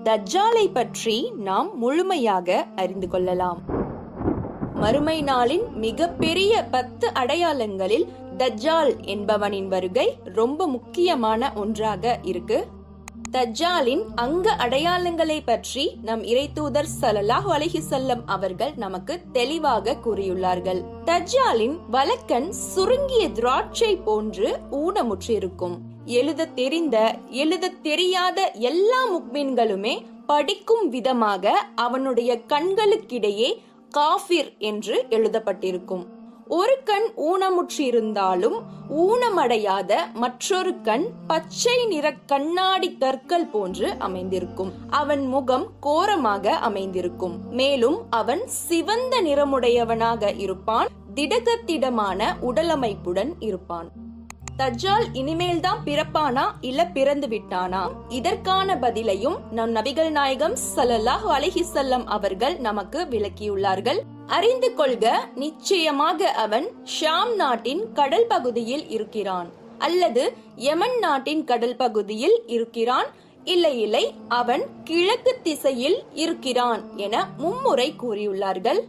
தஜ்ஜாலை பற்றி நாம் முழுமையாக அறிந்து கொள்ளலாம். மறுமை நாளின் மிகப்பெரிய 10 அடையாளங்களில் தஜ்ஜால் என்பவனின் வருகை ரொம்ப முக்கியமான ஒன்றாக இருக்கு. தஜ்ஜாலின் அங்க அடையாளங்களை பற்றி நம் இறைத்தூதர் ஸல்லல்லாஹு அலைஹி வஸல்லம் அவர்கள் நமக்கு தெளிவாக கூறியுள்ளார்கள். தஜ்ஜாலின் வலக்கண் சுருங்கிய திராட்சை போன்று ஊனமுற்றிருக்கும். எழுத தெரிந்த எழுத தெரியாத எல்லா முக்மின்களுமே படிக்கும் விதமாக அவனுடைய கண்களுக்கிடையே காஃபிர் என்று எழுதப்பட்டிருக்கும். ஒரு கண் ஊனமுற்றிருந்தாலும் ஊனமடையாத மற்றொரு கண் பச்சை நிற கண்ணாடி கற்கள் போன்று அமைந்திருக்கும். அவன் முகம் கோரமாக அமைந்திருக்கும். மேலும் அவன் சிவந்த நிறமுடையவனாக இருப்பான். திடகத்திடமான உடலமைப்புடன் இருப்பான். தஜ்ஜால் இனிமேல் தான் பிறப்பானா இல்ல பிறந்து விட்டானா? இதற்கான பதிலையும் நம் நபிகள் நாயகம் ஸல்லல்லாஹு அலைஹி வஸல்லம் அவர்கள் நமக்கு விளக்கியுள்ளார்கள். அறிந்து கொள்க, நிச்சயமாக அவன் ஷாம் நாட்டின் கடல் பகுதியில் இருக்கிறான், அல்லது யமன் நாட்டின் கடல் பகுதியில் இருக்கிறான், இல்லை அவன் கிழக்கு திசையில் இருக்கிறான் என மும்முறை கூறியுள்ளார்கள்.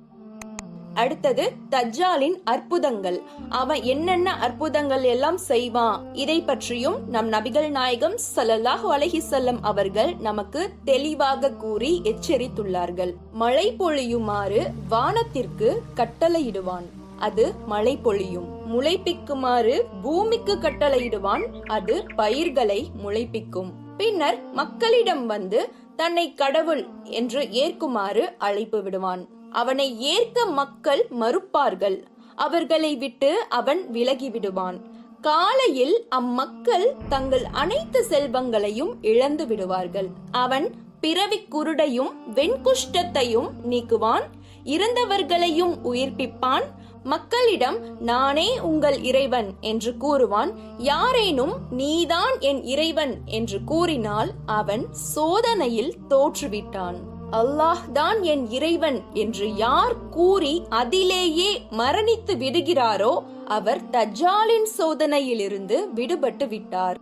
அடுத்தது தஜ்ஜாலின் அற்புதங்கள். அவன் என்னென்ன அற்புதங்கள் எல்லாம் செய்வான், இதை பற்றியும் நம் நபிகள் நாயகம் ஸல்லல்லாஹு அலைஹி வஸல்லம் அவர்கள் நமக்கு தெளிவாக கூறி எச்சரித்துள்ளார்கள். மழை பொழியுமாறு வானத்திற்கு கட்டளையிடுவான், அது மழை பொழியும். முளைப்பிக்குமாறு பூமிக்கு கட்டளையிடுவான், அது பயிர்களை முளைப்பிக்கும். பின்னர் மக்களிடம் வந்து தன்னை கடவுள் என்று ஏற்குமாறு அழைப்பு விடுவான். அவனை ஏற்க மக்கள் மறுப்பார்கள். அவர்களை விட்டு அவன் விலகி விடுவான். காலையில் அம்மக்கள் தங்கள் அனைத்து செல்வங்களையும் இழந்து விடுவார்கள். அவன் பிறவி குருடையும் வெண்குஷ்டத்தையும் நீக்குவான். இறந்தவர்களையும் உயிர்ப்பிப்பான். மக்களிடம் நானே உங்கள் இறைவன் என்று கூறுவான். யாரேனும் நீதான் என் இறைவன் என்று கூறினால் அவன் சோதனையில் தோற்றுவிட்டான். அல்லாஹ் தான் என் இறைவன் என்று யார் கூறி அதிலேயே மரணித்து விடுகிறாரோ அவர் தஜ்ஜாலின் சோதனையிலிருந்து விடுபட்டு விட்டார்.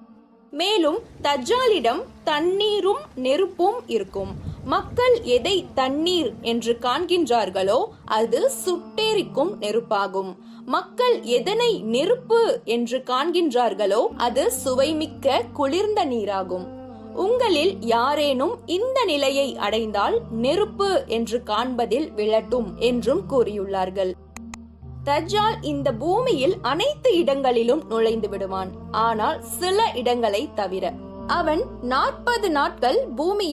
மேலும் தஜ்ஜாலிடம் தண்ணீரும் நெருப்பும் இருக்கும். மக்கள் எதை தண்ணீர் என்று காண்கின்றார்களோ அது சுட்டெரிக்கும் நெருப்பாகும். மக்கள் எதனை நெருப்பு என்று காண்கின்றார்களோ அது சுவைமிக்க குளிர்ந்த நீராகும். உங்களில் யாரேனும் இந்த நிலையை அடைந்தால் நெருப்பு என்று காண்பதில் விழட்டும் என்றும் கூறியுள்ளார்கள். தஜ்ஜால் இந்த பூமியில் அனைத்து இடங்களிலும் நுழைந்து விடுவான், ஆனால் சில இடங்களை தவிர. அவன் 40 நாட்கள் பூமி